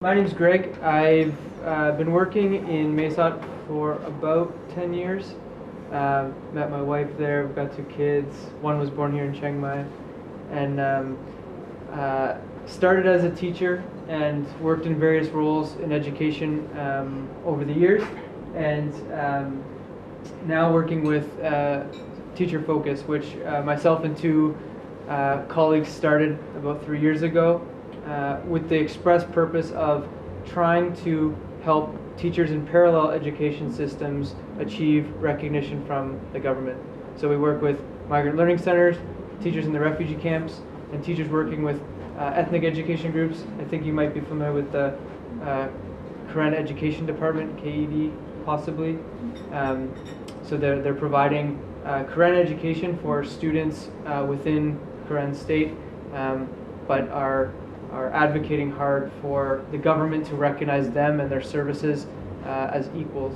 My name's Greg. I've been working in Mesot for about 10 years. Met my wife there. We've got two kids. One was born here in Chiang Mai. And started as a teacher and worked in various roles in education over the years. And now working with TeacherFOCUS, which myself and two colleagues started about 3 years ago. With the express purpose of trying to help teachers in parallel education systems achieve recognition from the government. So we work with migrant learning centers, teachers in the refugee camps, and teachers working with ethnic education groups. I think you might be familiar with the Karen Education Department, KED possibly. So they're providing Karen education for students within Karen state, but are advocating hard for the government to recognize them and their services as equals.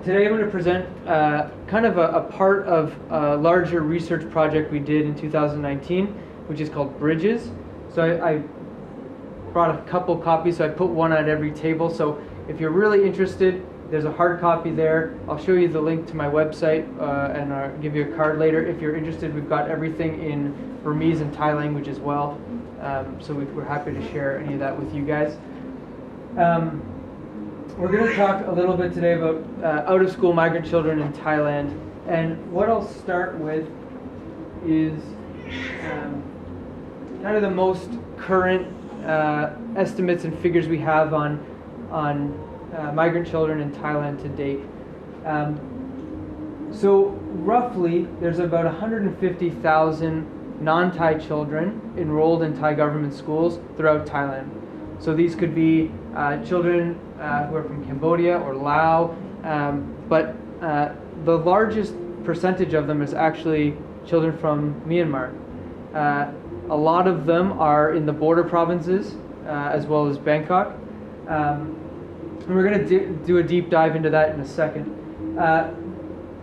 Today I'm going to present kind of a part of a larger research project we did in 2019, which is called Bridges. So I brought a couple copies, so I put one at every table. So if you're really interested, there's a hard copy there. I'll show you the link to my website and I'll give you a card later. If you're interested, we've got everything in Burmese and Thai language as well. So we're happy to share any of that with you guys. We're going to talk a little bit today about out-of-school migrant children in Thailand. And what I'll start with is kind of the most current estimates and figures we have on migrant children in Thailand to date. So roughly, there's about 150,000 non-Thai children enrolled in Thai government schools throughout Thailand. So these could be children who are from Cambodia or Laos, but the largest percentage of them is actually children from Myanmar. A lot of them are in the border provinces as well as Bangkok. And we're going to do a deep dive into that in a second.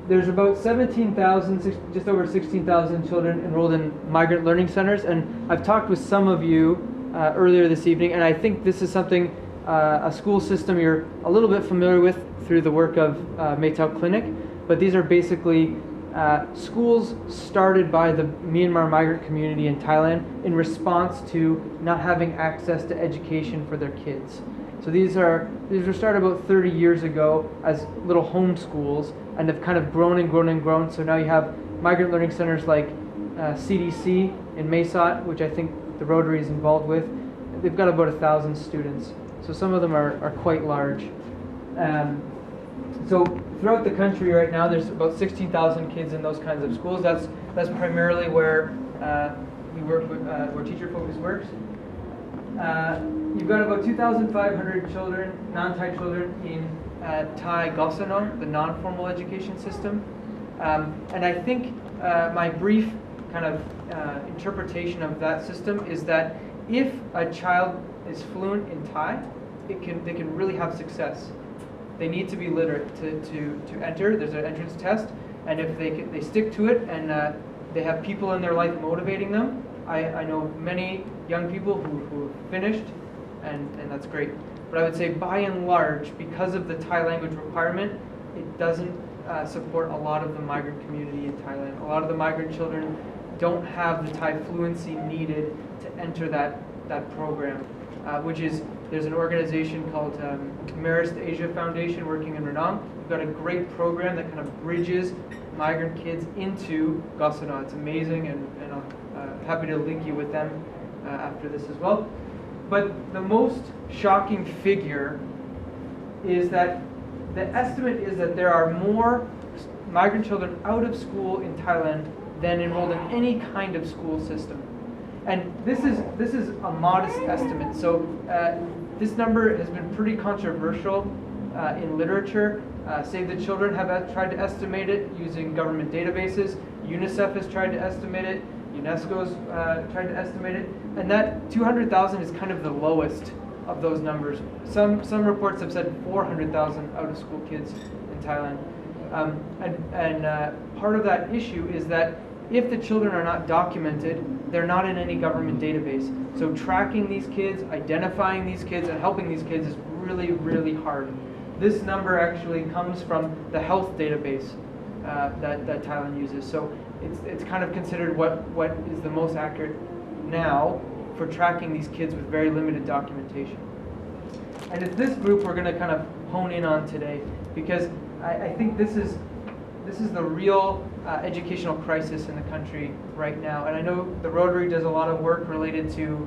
There's about 17,000, just over 16,000 children enrolled in migrant learning centers, and I've talked with some of you earlier this evening, and I think this is something, a school system you're a little bit familiar with through the work of Maytao Clinic, but these are basically schools started by the Myanmar migrant community in Thailand in response to not having access to education for their kids. So these were started about 30 years ago as little home schools, and have kind of grown and grown and grown. So now you have migrant learning centers like CDC in Mesot, which I think the Rotary is involved with. They've got about 1,000 students. So some of them are quite large. So throughout the country right now, there's about 16,000 kids in those kinds of schools. That's primarily where we work with, where TeacherFOCUS works. You've got about 2,500 children, non-Thai children, in Thai Gosanon, the non-formal education system. And I think my brief kind of interpretation of that system is that if a child is fluent in Thai, they can really have success. They need to be literate to enter. There's an entrance test, and if they stick to it and they have people in their life motivating them, I know many young people who finished, and that's great. But I would say by and large, because of the Thai language requirement, it doesn't support a lot of the migrant community in Thailand. A lot of the migrant children don't have the Thai fluency needed to enter that program, which is, there's an organization called CMIRC Asia Foundation working in Renam. We've got a great program that kind of bridges migrant kids into Gosanon. It's amazing, and I'm happy to link you with them after this as well. But the most shocking figure is that the estimate is that there are more migrant children out of school in Thailand than enrolled in any kind of school system. And this is a modest estimate. So this number has been pretty controversial in literature. Save the Children have tried to estimate it using government databases. UNICEF has tried to estimate it. UNESCO's tried to estimate it, and that 200,000 is kind of the lowest of those numbers. Some reports have said 400,000 out-of-school kids in Thailand, and part of that issue is that if the children are not documented, they're not in any government database. So tracking these kids, identifying these kids, and helping these kids is really, really hard. This number actually comes from the health database that Thailand uses. So it's kind of considered what is the most accurate now for tracking these kids with very limited documentation. And it's this group we're going to kind of hone in on today, because I think this is the real educational crisis in the country right now. And I know the Rotary does a lot of work related to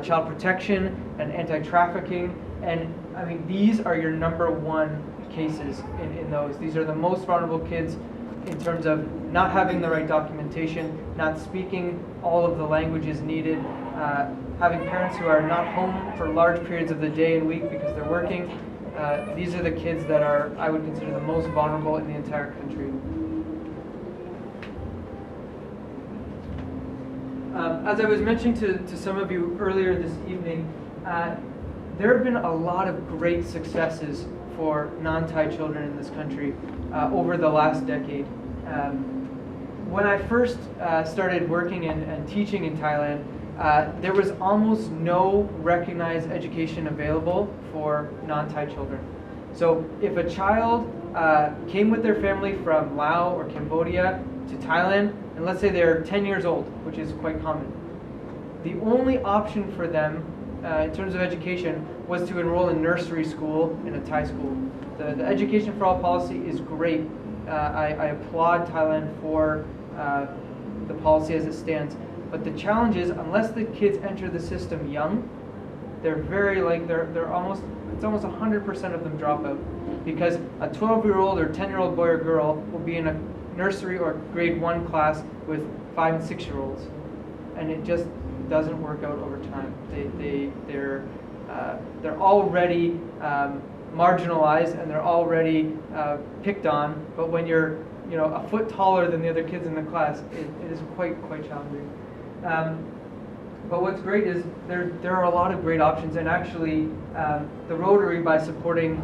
child protection and anti-trafficking. And I mean, these are your #1 cases in those. These are the most vulnerable kids in terms of not having the right documentation, not speaking all of the languages needed, having parents who are not home for large periods of the day and week because they're working. These are the kids that are, I would consider, the most vulnerable in the entire country. As I was mentioning to some of you earlier this evening, there have been a lot of great successes for non-Thai children in this country over the last decade. When I first started working and teaching in Thailand, there was almost no recognized education available for non-Thai children. So if a child came with their family from Laos or Cambodia to Thailand, and let's say they're 10 years old, which is quite common, the only option for them in terms of education was to enroll in nursery school in a Thai school. The Education for All policy is great. I applaud Thailand for the policy as it stands. But the challenge is, unless the kids enter the system young, they're almost 100% of them drop out, because a 12-year-old or 10-year-old boy or girl will be in a nursery or grade 1 class with 5 and 6-year-olds, and it just doesn't work out over time. They're already marginalized, and they're already picked on. But when you're a foot taller than the other kids in the class, it is quite challenging. But what's great is there are a lot of great options, and actually the Rotary, by supporting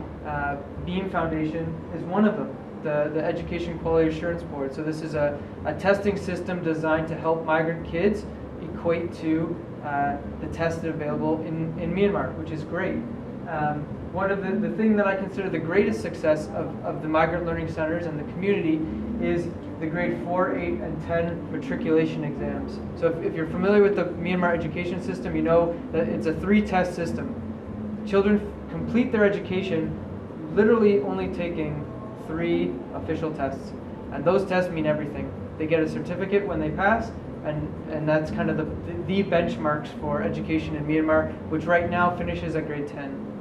Beam Foundation, is one of them, the Education Quality Assurance Board. So this is a testing system designed to help migrant kids equate to the tests available in Myanmar, which is great. One of the thing that I consider the greatest success of the migrant learning centers and the community is the grade 4, 8, and 10 matriculation exams. So if you're familiar with the Myanmar education system, you know that it's a 3-test system. Children complete their education literally only taking 3 official tests. And those tests mean everything. They get a certificate when they pass, and that's kind of the benchmarks for education in Myanmar, which right now finishes at grade 10.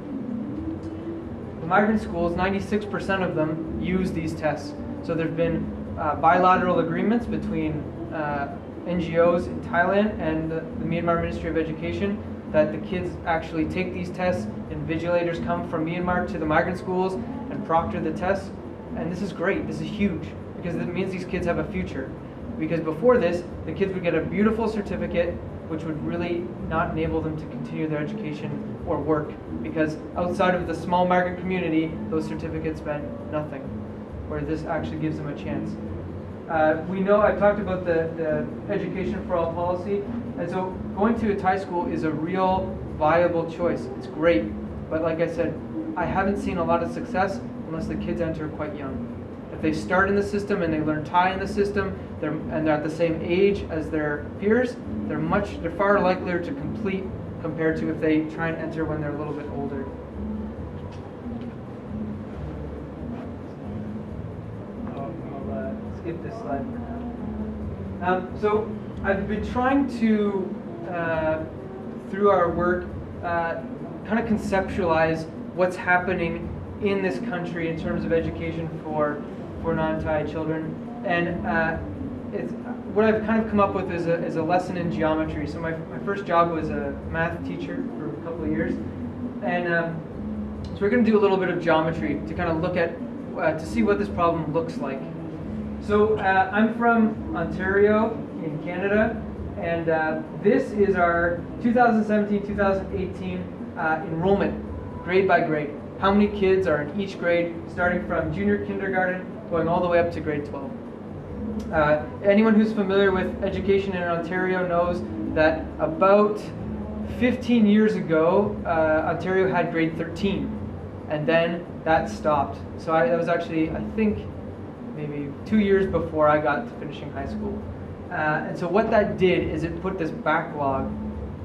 The migrant schools, 96% of them use these tests. So there have been bilateral agreements between NGOs in Thailand and the Myanmar Ministry of Education that the kids actually take these tests, and vigilators come from Myanmar to the migrant schools and proctor the tests. And this is great. This is huge, because it means these kids have a future. Because before this, the kids would get a beautiful certificate, which would really not enable them to continue their education or work, because outside of the small migrant community, those certificates meant nothing, where this actually gives them a chance. We know, I've talked about the Education for All policy, and so going to a Thai school is a real viable choice. It's great, but like I said, I haven't seen a lot of success unless the kids enter quite young. If they start in the system and they learn Thai in the system, they're at the same age as their peers, they're far likelier to complete compared to if they try and enter when they're a little bit older. I'll skip this slide for now. So I've been trying to, through our work, kind of conceptualize what's happening in this country in terms of education for non-Thai children, and what I've kind of come up with is a lesson in geometry. So my first job was a math teacher for a couple of years, and so we're going to do a little bit of geometry to kind of look at to see what this problem looks like. So I'm from Ontario in Canada, and this is our 2017-2018 enrollment, grade by grade. How many kids are in each grade, starting from junior kindergarten, going all the way up to grade 12. Anyone who's familiar with education in Ontario knows that about 15 years ago, Ontario had grade 13, and then that stopped. So that was actually, I think, maybe 2 years before I got to finishing high school. And so what that did is it put this backlog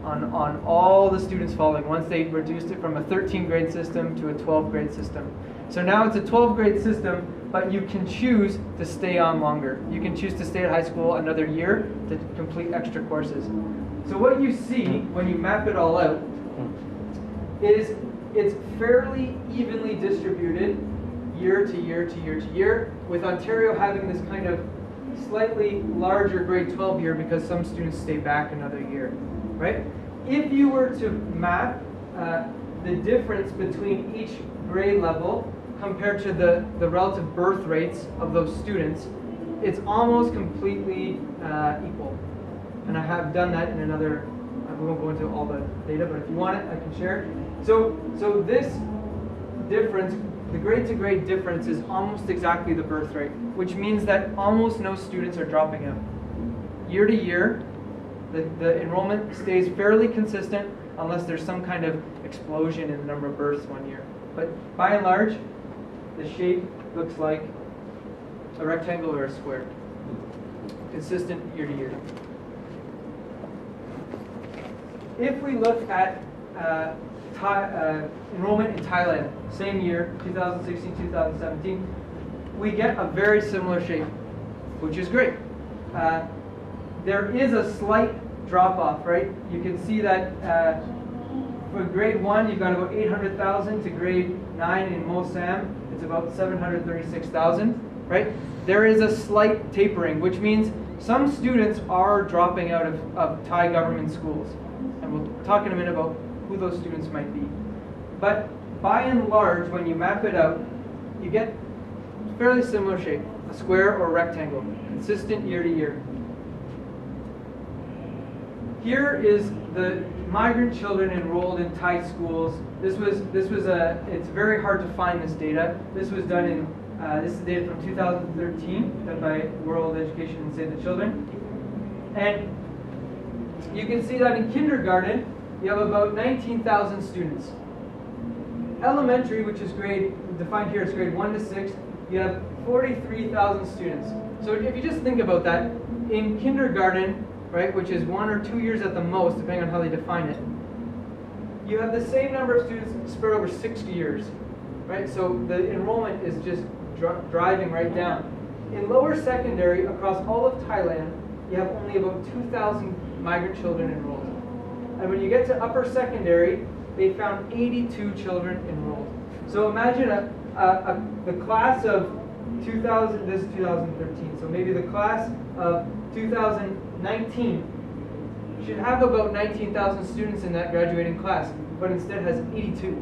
on all the students following once they reduced it from a 13 grade system to a 12 grade system. So now it's a 12 grade system, but you can choose to stay on longer. You can choose to stay at high school another year to complete extra courses. So what you see when you map it all out is it's fairly evenly distributed year to year to year to year, with Ontario having this kind of slightly larger grade 12 year because some students stay back another year, right? If you were to map the difference between each grade level compared to the relative birth rates of those students, it's almost completely equal. And I have done that in another, we won't go into all the data, but if you want it, I can share it. So this difference, the grade to grade difference, is almost exactly the birth rate, which means that almost no students are dropping out. Year to year, the enrollment stays fairly consistent unless there's some kind of explosion in the number of births one year. But by and large, the shape looks like a rectangle or a square. Consistent year to year. If we look at enrollment in Thailand, same year, 2016-2017, we get a very similar shape, which is great. There is a slight drop-off, right? You can see that for grade 1, you've got about 800,000 to grade 9 in Mosam, it's about 736,000, right? There is a slight tapering, which means some students are dropping out of Thai government schools. And we'll talk in a minute about who those students might be. But by and large, when you map it out, you get fairly similar shape, a square or a rectangle, consistent year to year. Here is the migrant children enrolled in Thai schools. It's very hard to find this data. This was done in, this is data from 2013, done by World Education and Save the Children. And you can see that in kindergarten, you have about 19,000 students. Elementary, which is defined here as grade 1 to 6, you have 43,000 students. So if you just think about that, in kindergarten, right, which is 1 or 2 years at the most, depending on how they define it, you have the same number of students spread over 6 years, right? So the enrollment is just driving right down. In lower secondary, across all of Thailand, you have only about 2,000 migrant children enrolled. And when you get to upper secondary, they found 82 children enrolled. So imagine the class of 2000, this is 2013, so maybe the class of 2019 should have about 19,000 students in that graduating class, but instead has 82.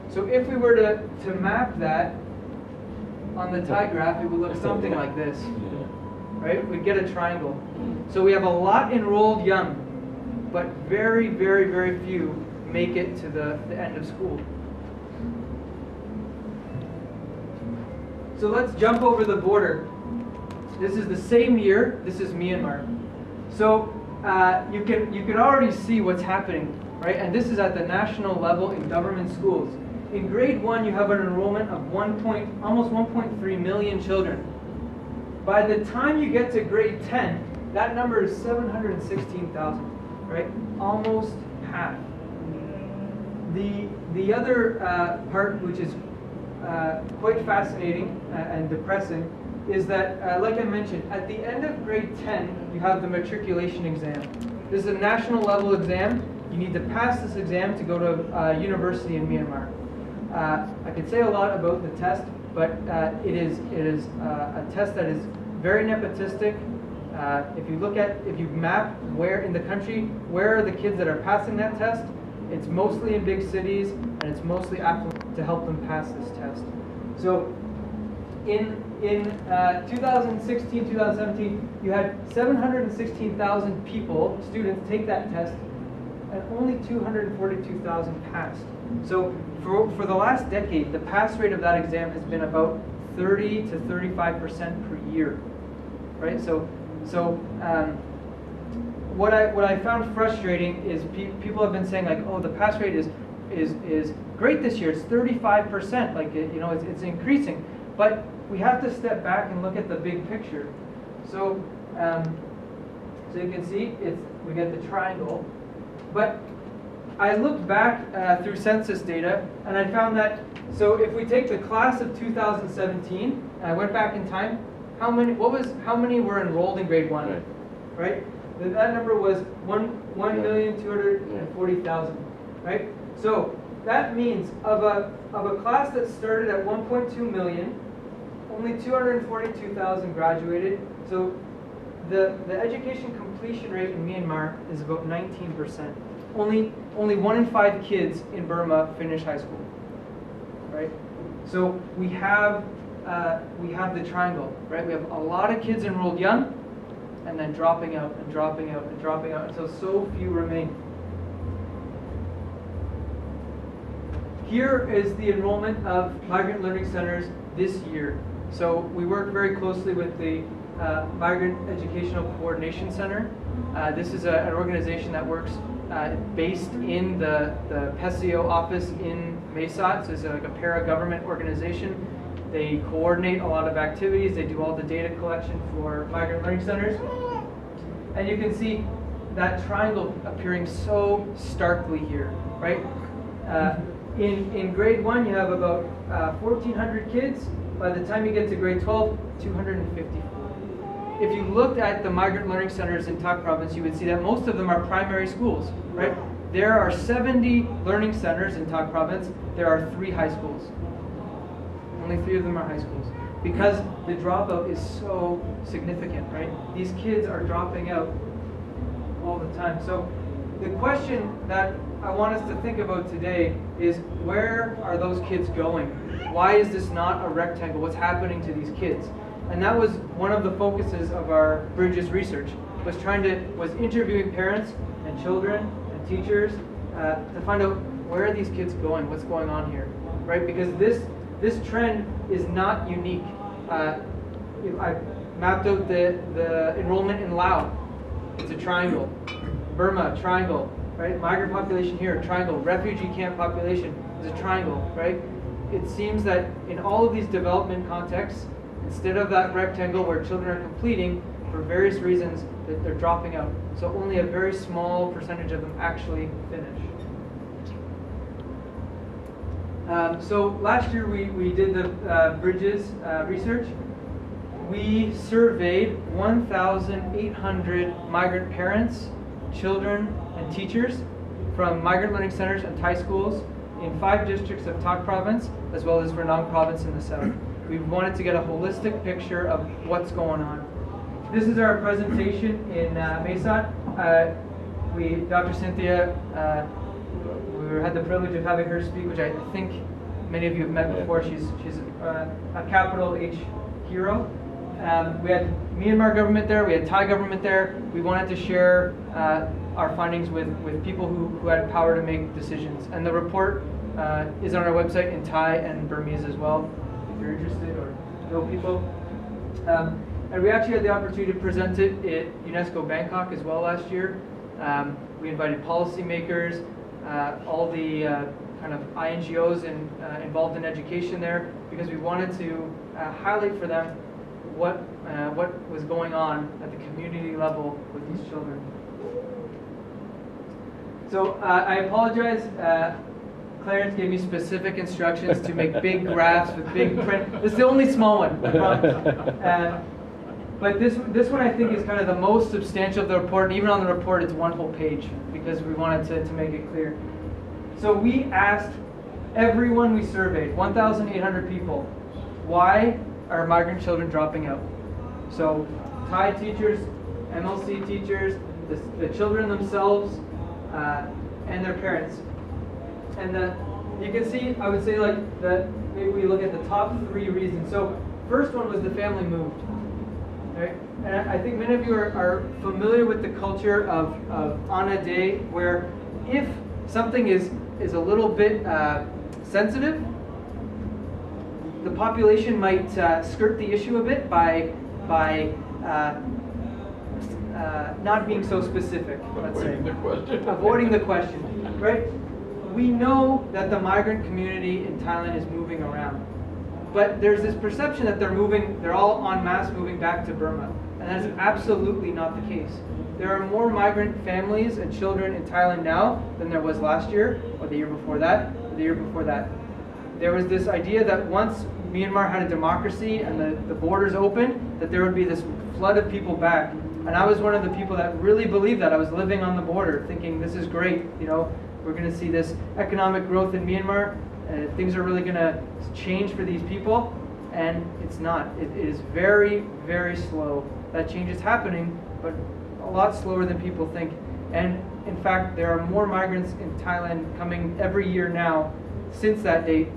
So if we were to map that on the Thai graph, it would look something like this, right? We'd get a triangle. So we have a lot enrolled young, but very, very, very few make it to the end of school. So let's jump over the border. This is the same year. This is Myanmar. So you can already see what's happening, right? And this is at the national level in government schools. In grade 1, you have an enrollment of almost 1.3 million children. By the time you get to grade 10, that number is 716,000, right? Almost half. The other part, which is quite fascinating and depressing, is that, like I mentioned, at the end of grade 10, you have the matriculation exam. This is a national level exam. You need to pass this exam to go to university in Myanmar. I could say a lot about the test, but it is a test that is very nepotistic. If you map where in the country, where are the kids that are passing that test, it's mostly in big cities, and it's mostly affluent to help them pass this test. So in 2016, 2017, you had 716,000 people, students, take that test, and only 242,000 passed. So for the last decade, the pass rate of that exam has been about 30 to 35% per year. right? What I found frustrating is people have been saying like, oh, the pass rate is great this year. It's 35%. Like it's increasing, but we have to step back and look at the big picture. So you can see we get the triangle, but I looked back through census data, and I found that if we take the class of 2017, and I went back in time, how many were enrolled in grade 1, right? That number was 1,240,000, right? So that means of a class that started at 1.2 million, only 242,000 graduated. So the education completion rate in Myanmar is about 19%. Only 1 in 5 kids in Burma finish high school, right? So we have the triangle, right? We have a lot of kids enrolled young, and then dropping out and dropping out and dropping out until so few remain. Here is the enrollment of migrant learning centers this year. So we work very closely with the Migrant Educational Coordination Center. This is an organization that works based in the PESIO office in Mesot. So it's like a para-government organization. They coordinate a lot of activities. They do all the data collection for migrant learning centers. And you can see that triangle appearing so starkly here, right? In grade 1, you have about 1,400 kids. By the time you get to grade 12, 250. If you looked at the migrant learning centers in Tak province, you would see that most of them are primary schools, right? There are 70 learning centers in Tak province. There are 3 high schools. Only 3 of them are high schools. Because the dropout is so significant, right? These kids are dropping out all the time. So the question that I want us to think about today is, where are those kids going? Why is this not a rectangle? What's happening to these kids? And that was one of the focuses of our Bridges research, was interviewing parents and children and teachers to find out, where are these kids going? What's going on here, right? Because this trend is not unique. I mapped out the enrollment in Laos. It's a triangle. Burma, triangle, right? Migrant population here, triangle. Refugee camp population is a triangle, right? It seems that in all of these development contexts, instead of that rectangle where children are completing, for various reasons, that they're dropping out. So only a very small percentage of them actually finish. So last year we did the Bridges research. We surveyed 1,800 migrant parents, children, and teachers from migrant learning centers and Thai schools in 5 districts of Tak province, as well as Renang province in the south. We wanted to get a holistic picture of what's going on. This is our presentation in Mesot. Dr. Cynthia, we had the privilege of having her speak, which I think many of you have met before. She's a capital H hero. We had Myanmar government there, we had Thai government there. We wanted to share our findings with people who had power to make decisions. And the report is on our website in Thai and Burmese as well, if you're interested or know people. And we actually had the opportunity to present it at UNESCO Bangkok as well last year. We invited policymakers, all the kind of INGOs involved in education there, because we wanted to highlight for them what was going on at the community level with these children. So I apologize. Clarence gave me specific instructions to make big graphs with big print. This is the only small one, I promise. But this one I think is kind of the most substantial of the report, and even on the report it's one whole page, because we wanted to make it clear. So we asked everyone we surveyed, 1,800 people, why are migrant children dropping out? So Thai teachers, MLC teachers, the children themselves, and their parents. And you can see, I would say, maybe we look at the top 3 reasons. So first one was the family moved. Right? And I think many of you are familiar with the culture of Ana Day, where if something is a little bit sensitive, the population might skirt the issue a bit by not being so specific, let's say. Avoiding the question. Avoiding the question, right? We know that the migrant community in Thailand is moving around, but there's this perception that they're all en masse moving back to Burma, and that's absolutely not the case. There are more migrant families and children in Thailand now than there was last year, or the year before that, or the year before that. There was this idea that once Myanmar had a democracy and the borders opened, that there would be this flood of people back. And I was one of the people that really believed that. I was living on the border thinking, this is great, you know, we're going to see this economic growth in Myanmar, things are really going to change for these people, and it's not. It is very, very slow. That change is happening, but a lot slower than people think. And in fact, there are more migrants in Thailand coming every year now since that date.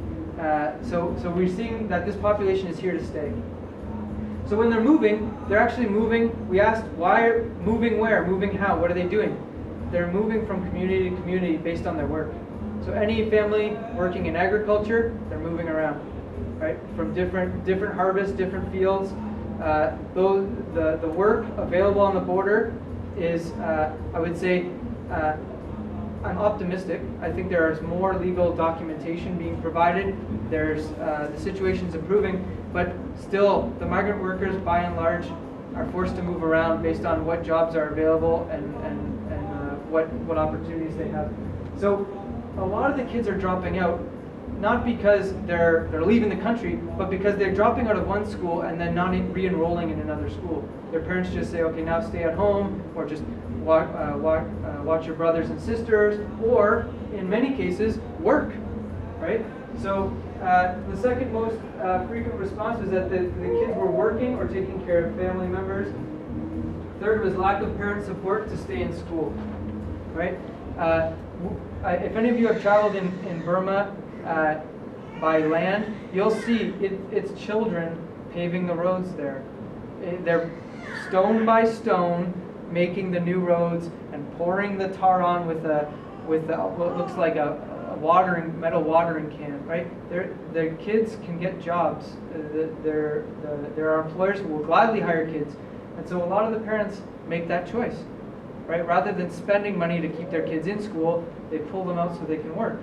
So we're seeing that this population is here to stay. So when they're actually moving. We asked, why moving where? Moving how? What are they doing? They're moving from community to community based on their work. So any family working in agriculture, they're moving around, right? From different harvests, different fields. The work available on the border is, I would say, I'm optimistic. I think there is more legal documentation being provided. There's the situation's improving, but still, the migrant workers, by and large, are forced to move around based on what jobs are available and what opportunities they have. So a lot of the kids are dropping out, not because they're leaving the country, but because they're dropping out of one school and then not re-enrolling in another school. Their parents just say, okay, now stay at home, or just watch your brothers and sisters, or in many cases, work, right? So the second most frequent response was that the kids were working or taking care of family members. Third was lack of parent support to stay in school, right? If any of you have traveled in Burma by land, you'll see it's children paving the roads there. They're stone by stone making the new roads and pouring the tar on with what looks like a metal watering can, right? Their kids can get jobs. There are employers who will gladly hire kids, and so a lot of the parents make that choice, right? Rather than spending money to keep their kids in school, they pull them out so they can work.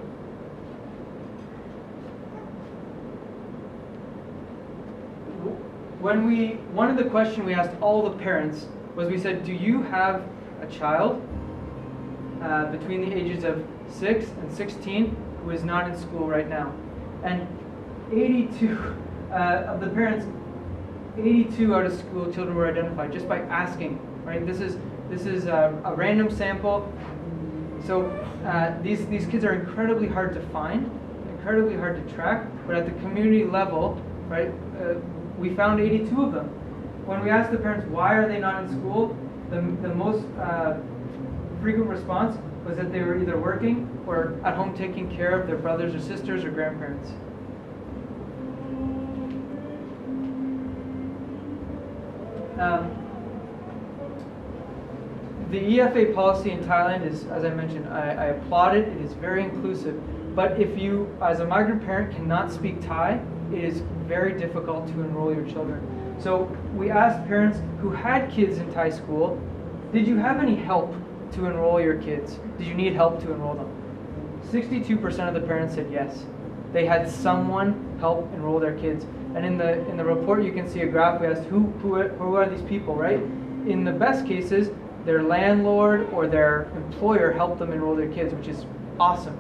One of the questions we asked all the parents was, we said, do you have a child between the ages of 6 and 16 who is not in school right now? And 82 of the parents, 82 out of school children were identified just by asking, right? This is a random sample. So these kids are incredibly hard to find, incredibly hard to track, but at the community level, right, we found 82 of them. When we asked the parents why are they not in school, the most frequent response was that they were either working or at home taking care of their brothers or sisters or grandparents. The EFA policy in Thailand is, as I mentioned, I applaud it. It is very inclusive. But if you, as a migrant parent, cannot speak Thai, it is very difficult to enroll your children. So we asked parents who had kids in Thai school, did you have any help to enroll your kids? Did you need help to enroll them? 62% of the parents said yes. They had someone help enroll their kids. And in the report you can see a graph. We asked who are these people, right? In the best cases, their landlord or their employer helped them enroll their kids, which is awesome.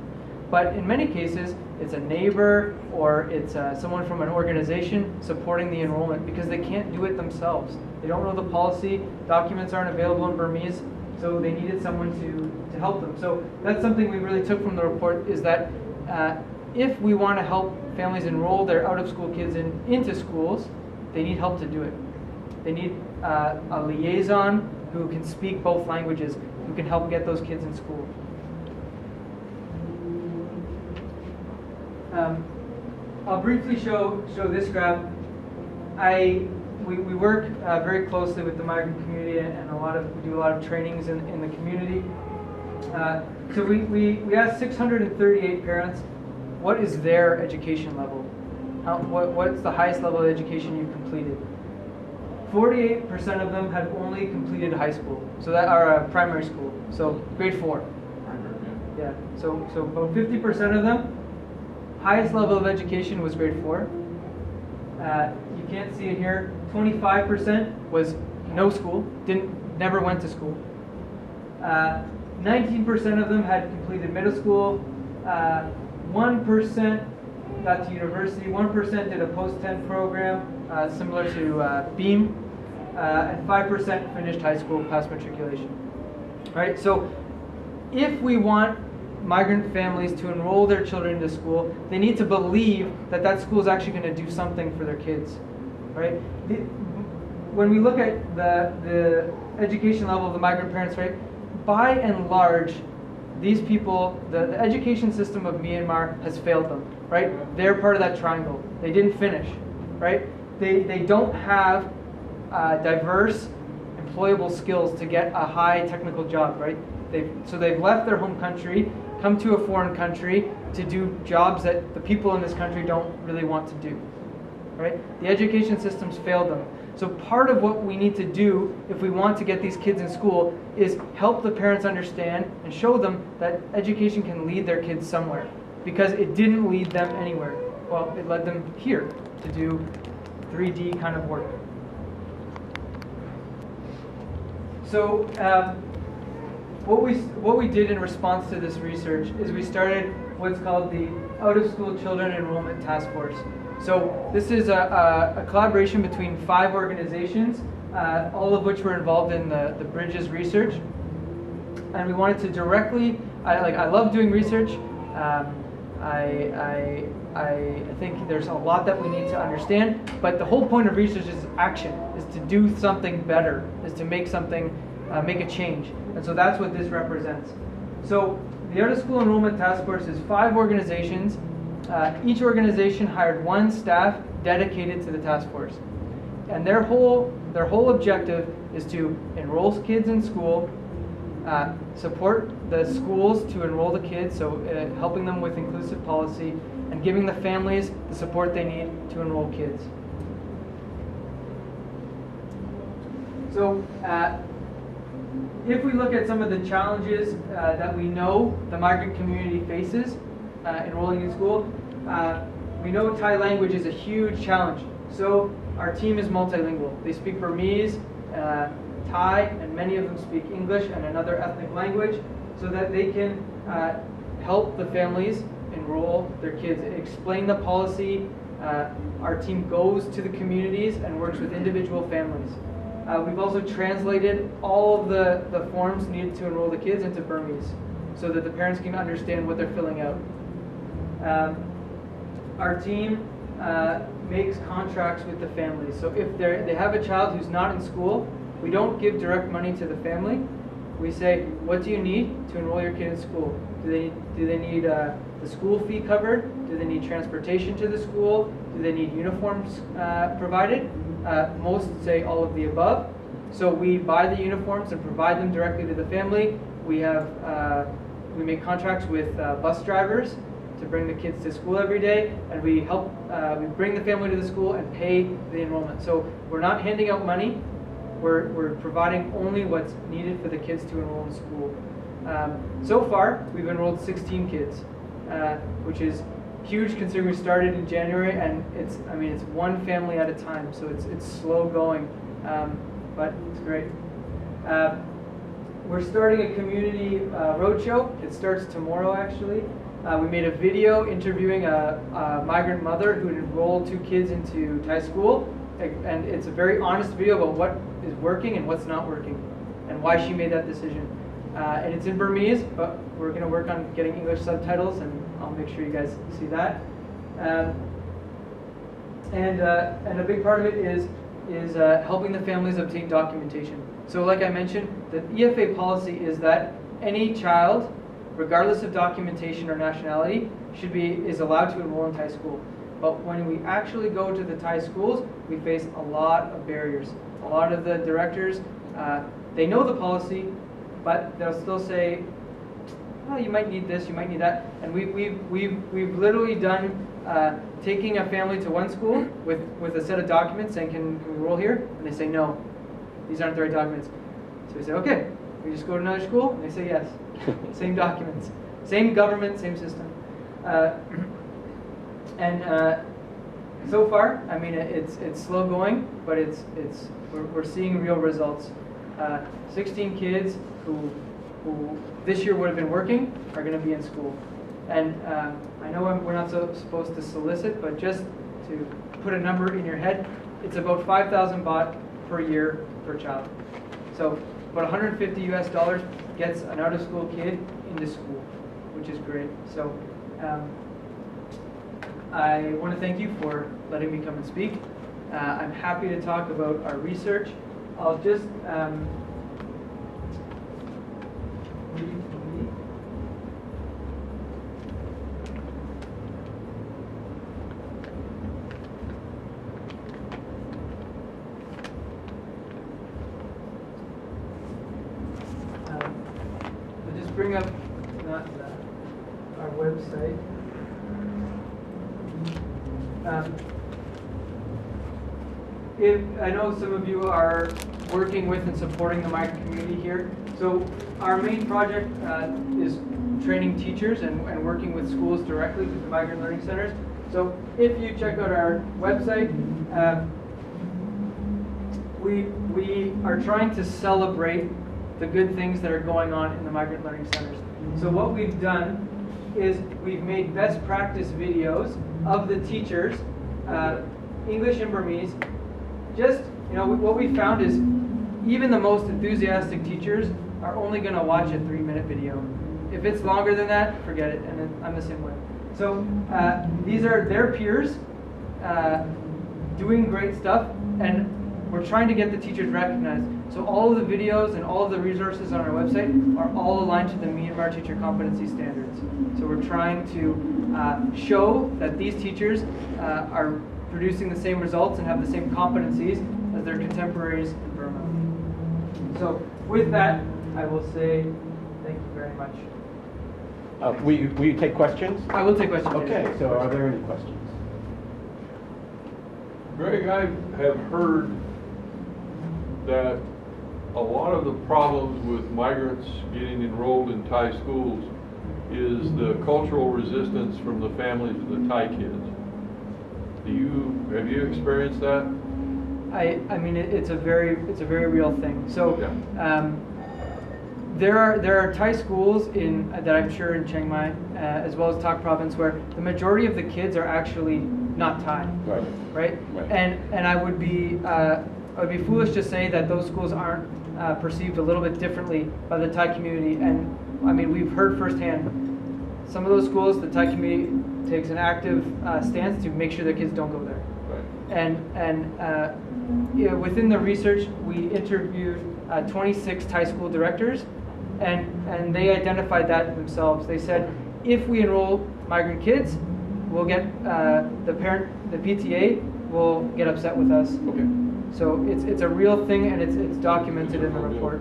But in many cases, it's a neighbor or it's someone from an organization supporting the enrollment because they can't do it themselves. They don't know the policy, documents aren't available in Burmese, so they needed someone to help them. So that's something we really took from the report, is that if we want to help families enroll their out-of-school kids into schools, they need help to do it. They need a liaison who can speak both languages, who can help get those kids in school. I'll briefly show this graph. We work very closely with the migrant community, and we do a lot of trainings in the community. So we asked 638 parents, what is their education level? What's the highest level of education you've completed? 48% of them had only completed high school, so that are primary school, so grade 4. Yeah, so about 50% of them, highest level of education was grade 4. You can't see it here. 25% was no school, never went to school. 19% of them had completed middle school. 1% got to university. 1% did a post-10 program similar to BEAM, and 5% finished high school past matriculation. All right, so if we want migrant families to enroll their children into school, they need to believe that that school is actually going to do something for their kids, right? When we look at the education level of the migrant parents, right, by and large, these people, the education system of Myanmar has failed them, right? They're part of that triangle. They didn't finish, right? They don't have diverse, employable skills to get a high technical job, right? So they've left their home country, come to a foreign country to do jobs that the people in this country don't really want to do, right? The education system's failed them. So part of what we need to do if we want to get these kids in school is help the parents understand and show them that education can lead their kids somewhere, because it didn't lead them anywhere. Well, it led them here to do 3D kind of work. So what we did in response to this research is we started what's called the Out-of-School Children Enrollment Task Force. So this is a collaboration between 5 organizations, all of which were involved in the Bridges research. And we wanted to directly, I love doing research. I think there's a lot that we need to understand, but the whole point of research is action, is to do something better, is to make something, make a change. And so that's what this represents. So the Out-of-School Enrollment Task Force is 5 organizations. Each organization hired 1 staff dedicated to the task force. And their whole objective is to enroll kids in school, support the schools to enroll the kids, so helping them with inclusive policy, and giving the families the support they need to enroll kids. So if we look at some of the challenges that we know the migrant community faces enrolling in school, we know Thai language is a huge challenge. So our team is multilingual. They speak Burmese, Thai, and many of them speak English and another ethnic language, so that they can help the families enroll their kids, explain the policy. Our team goes to the communities and works with individual families. We've also translated all of the forms needed to enroll the kids into Burmese, so that the parents can understand what they're filling out. Our team makes contracts with the families. So if they have a child who's not in school, we don't give direct money to the family. We say, what do you need to enroll your kid in school? Do they need the school fee covered? Do they need transportation to the school? Do they need uniforms provided? Most say all of the above. So we buy the uniforms and provide them directly to the family. We make contracts with bus drivers to bring the kids to school every day, and we bring the family to the school and pay the enrollment. So we're not handing out money. We're providing only what's needed for the kids to enroll in school. So far, we've enrolled 16 kids, which is huge considering we started in January, and it's 1 family at a time, so it's slow going, but it's great. We're starting a community roadshow. It starts tomorrow, actually. We made a video interviewing a migrant mother who enrolled 2 kids into Thai school, and it's a very honest video about what is working and what's not working, and why she made that decision. And it's in Burmese, but we're going to work on getting English subtitles, and I'll make sure you guys see that. And a big part of it is helping the families obtain documentation. So like I mentioned, the EFA policy is that any child, regardless of documentation or nationality, is allowed to enroll in Thai school. But when we actually go to the Thai schools, we face a lot of barriers. A lot of the directors, they know the policy, but they'll still say, oh, you might need this, you might need that. And we've literally done taking a family to one school with a set of documents saying, can we enroll here? And they say, no, these aren't the right documents. So we say, okay, we just go to another school, and they say yes. Same documents, same government, same system. So far, I mean, it's slow going, but we're seeing real results. 16 kids who this year would have been working are going to be in school. And I know we're not supposed to solicit, but just to put a number in your head, it's about 5,000 baht per year per child. So about $150 US gets an out-of-school kid into school, which is great. So I want to thank you for letting me come and speak. I'm happy to talk about our research. I'll just bring up our website. I know some of you are working with and supporting the migrant community here. So our main project is training teachers and working with schools directly with the migrant learning centers. So if you check out our website, we are trying to celebrate the good things that are going on in the migrant learning centers. So what we've done is we've made best practice videos of the teachers, English and Burmese. Just, what we found is even the most enthusiastic teachers are only going to watch a 3-minute video. If it's longer than that, forget it, and then I'm the same way. So these are their peers doing great stuff, and we're trying to get the teachers recognized. So all of the videos and all of the resources on our website are all aligned to the Myanmar Teacher Competency Standards. So we're trying to show that these teachers are producing the same results and have the same competencies as their contemporaries in Burma. So with that, I will say thank you very much. Will you take questions? I will take questions. Okay, so are there any questions? Greg, I have heard that a lot of the problems with migrants getting enrolled in Thai schools is the cultural resistance from the families of the Thai kids. Have you experienced that? I mean, it's a very real thing. So there are Thai schools that I'm sure in Chiang Mai as well as Tak province where the majority of the kids are actually not Thai. Right. And I would be foolish to say that those schools aren't perceived a little bit differently by the Thai community. And I mean, we've heard firsthand, some of those schools, the Thai community takes an active stance to make sure their kids don't go there. And within the research, we interviewed 26 Thai school directors, and they identified that themselves. They said, if we enroll migrant kids, we'll get the PTA will get upset with us. Okay. So it's a real thing, and it's documented in the report.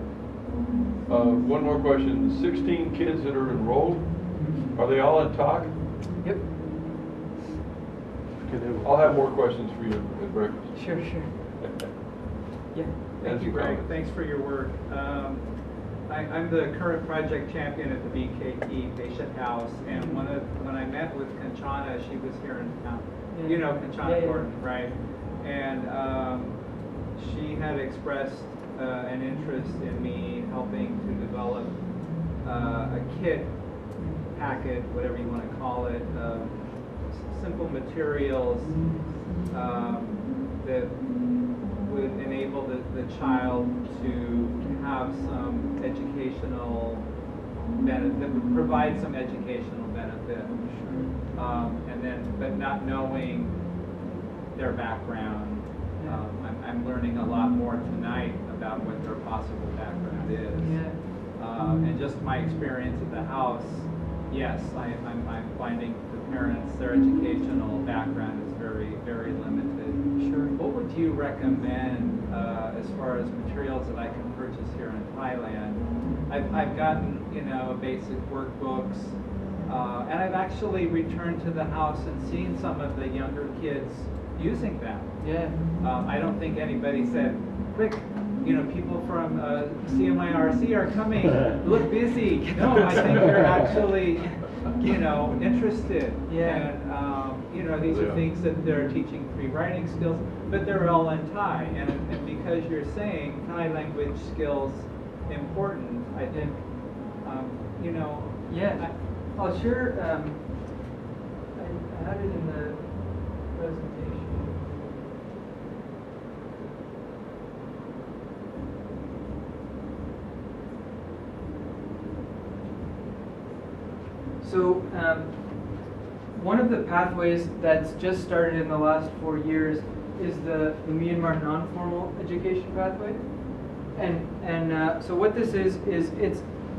One more question. 16 kids that are enrolled, are they all in TAC? Yep. I'll have more questions for you at breakfast. Sure. Yeah. Thank you, Greg. Thanks for your work. I'm the current project champion at the BKT Patient House, and when I met with Kanchana, she was here in town. Yeah. You know Kanchana Gordon, Yeah. right? And she had expressed an interest in me helping to develop a kit packet, whatever you want to call it, simple materials that would enable the child to have some educational benefit, that would provide some educational benefit, but not knowing their background. I'm learning a lot more tonight about what their possible background is. And just my experience at the house, yes, I'm finding the parents, their educational background is very, very limited. Sure. What would you recommend as far as materials that I can purchase here in Thailand? I've gotten, basic workbooks, and I've actually returned to the house and seen some of the younger kids using them. Yeah. I don't think anybody said, quick, people from CMIRC are coming, look busy. No, I think they're actually, interested. Yeah. And, these are things that they're teaching free writing skills, but they're all in Thai. And because you're saying Thai language skills important, I think, Yeah. I'll share, I had it in the presentation. So one of the pathways that's just started in the last 4 years is the Myanmar non-formal education pathway, and so what this is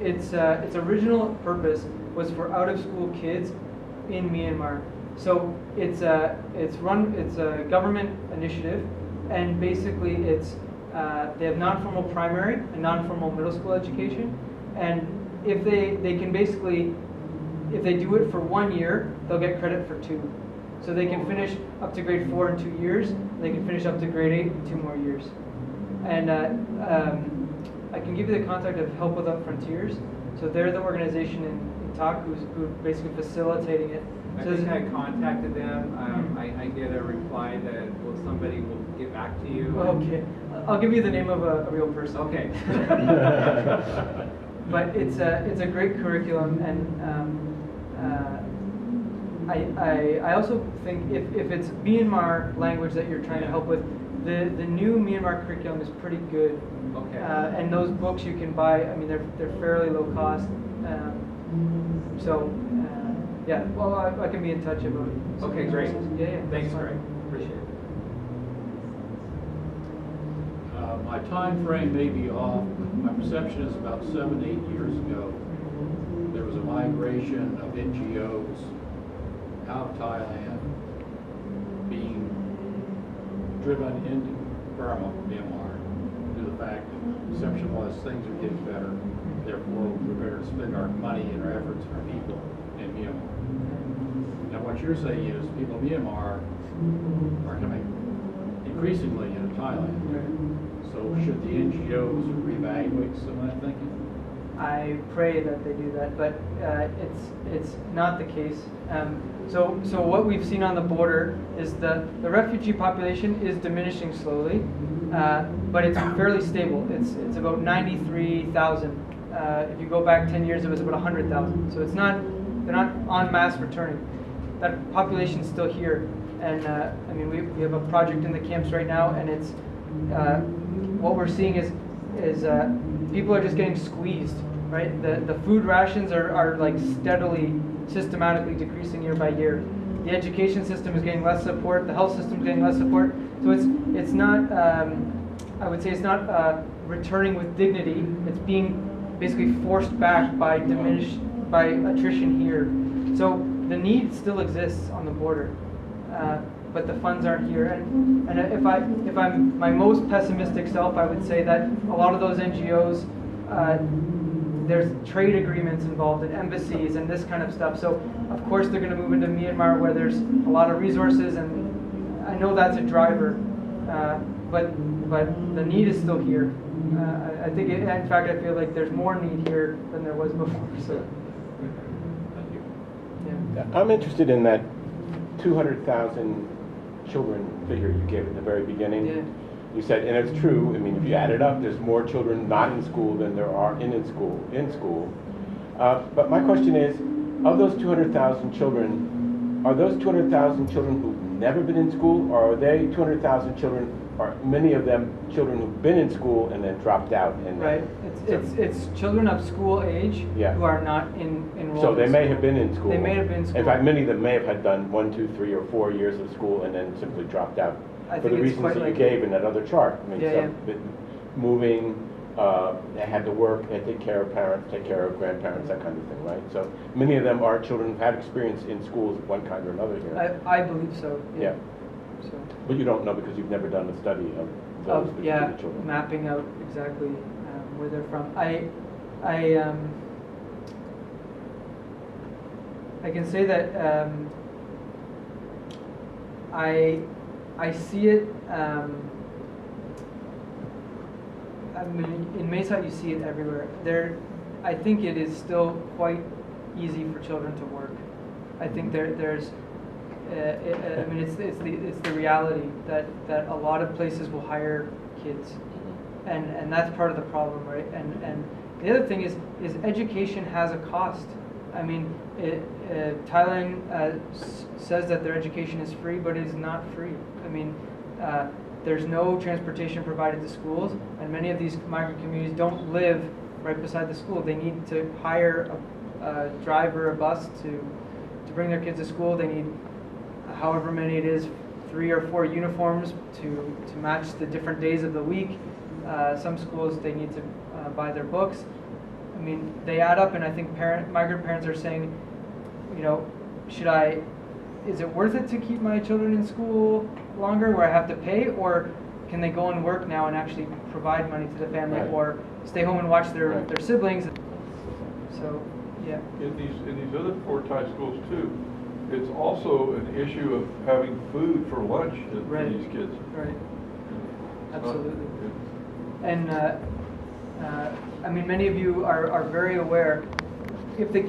its original purpose was for out-of-school kids in Myanmar. So it's a government initiative, and basically they have non-formal primary and non-formal middle school education, and if they can basically, if they do it for 1 year, they'll get credit for 2. So they can finish up to grade 4 in 2 years, and they can finish up to grade 8 in 2 more years. And I can give you the contact of Help Without Frontiers. So they're the organization in TAC who's basically facilitating it. I So think I contacted them. I get a reply that somebody will get back to you. Okay, I'll give you the name of a real person. Okay. But it's a great curriculum, and I also think if it's Myanmar language that you're trying to help with, the new Myanmar curriculum is pretty good. Okay. And those books you can buy. I mean, they're fairly low cost. Yeah. Well, I can be in touch about it. Okay, great. Yeah. Thanks, that's fine. Greg. Appreciate it. My time frame may be off, but my perception is about 7 to 8 years ago, there was a migration of NGOs out of Thailand being driven into Burma, Myanmar, due to the fact that the perception was things are getting better, therefore we better spend our money and our efforts and our people in Myanmar. Now what you're saying is people in Myanmar are coming increasingly into Thailand. So should the NGOs reevaluate some of that thinking? I pray that they do that, but it's not the case. So what we've seen on the border is the refugee population is diminishing slowly, but it's fairly stable. It's about 93,000. If you go back 10 years, it was about 100,000. So they're not en masse returning. That population's still here, and I mean we have a project in the camps right now, and it's what we're seeing is people are just getting squeezed, right? The food rations are like steadily, systematically decreasing year by year. The education system is getting less support. The health system is getting less support. So it's not. I would say it's not returning with dignity. It's being basically forced back by attrition here. So the need still exists on the border. But the funds aren't here. And if I'm my most pessimistic self, I would say that a lot of those NGOs, there's trade agreements involved and embassies and this kind of stuff. So of course they're going to move into Myanmar where there's a lot of resources, and I know that's a driver. But the need is still here. I think, in fact, I feel like there's more need here than there was before. So. Thank you. Yeah. I'm interested in that 200,000 children figure you gave at the very beginning. Yeah. You said, and it's true, I mean, if you add it up, there's more children not in school than there are in school. But my question is, of those 200,000 children, are those 200,000 children who've never been in school, or are they 200,000 children, or many of them children who've been in school and then dropped out? And Right. It's children of school age Yeah. who are not enrolled. So they in may school. have been in school. They may have been in school. In fact, many of them may have had done 1, 2, 3, or 4 years of school and then simply dropped out I for think the it's reasons quite that you likely. gave in that other chart. I mean, Yeah, moving, they had to work, they take care of parents, take care of grandparents, that kind of thing, right? So many of them are children who've had experience in schools of one kind or another here. I believe so. Yeah. So, But you don't know because you've never done a study of those particular children. Mapping out exactly where they're from. I can say that I see it. I mean, in Mesa you see it everywhere. I think it is still quite easy for children to work. I think there's. I mean, it's the reality that a lot of places will hire kids, and that's part of the problem, right? And the other thing is education has a cost. I mean, Thailand says that their education is free, but it is not free. I mean, there's no transportation provided to schools, and many of these migrant communities don't live right beside the school. They need to hire a driver, a bus to bring their kids to school. They need however many it is, 3 or 4 uniforms to match the different days of the week. Some schools, they need to buy their books. I mean, they add up, and I think migrant parents are saying, you know, is it worth it to keep my children in school longer where I have to pay, or can they go and work now and actually provide money to the family, Right. or stay home and watch their Right. siblings? So, yeah. In these other 4 Thai schools too, it's also an issue of having food for lunch for Right. these kids. Right. It's not- Absolutely. And I mean, many of you are very aware, if the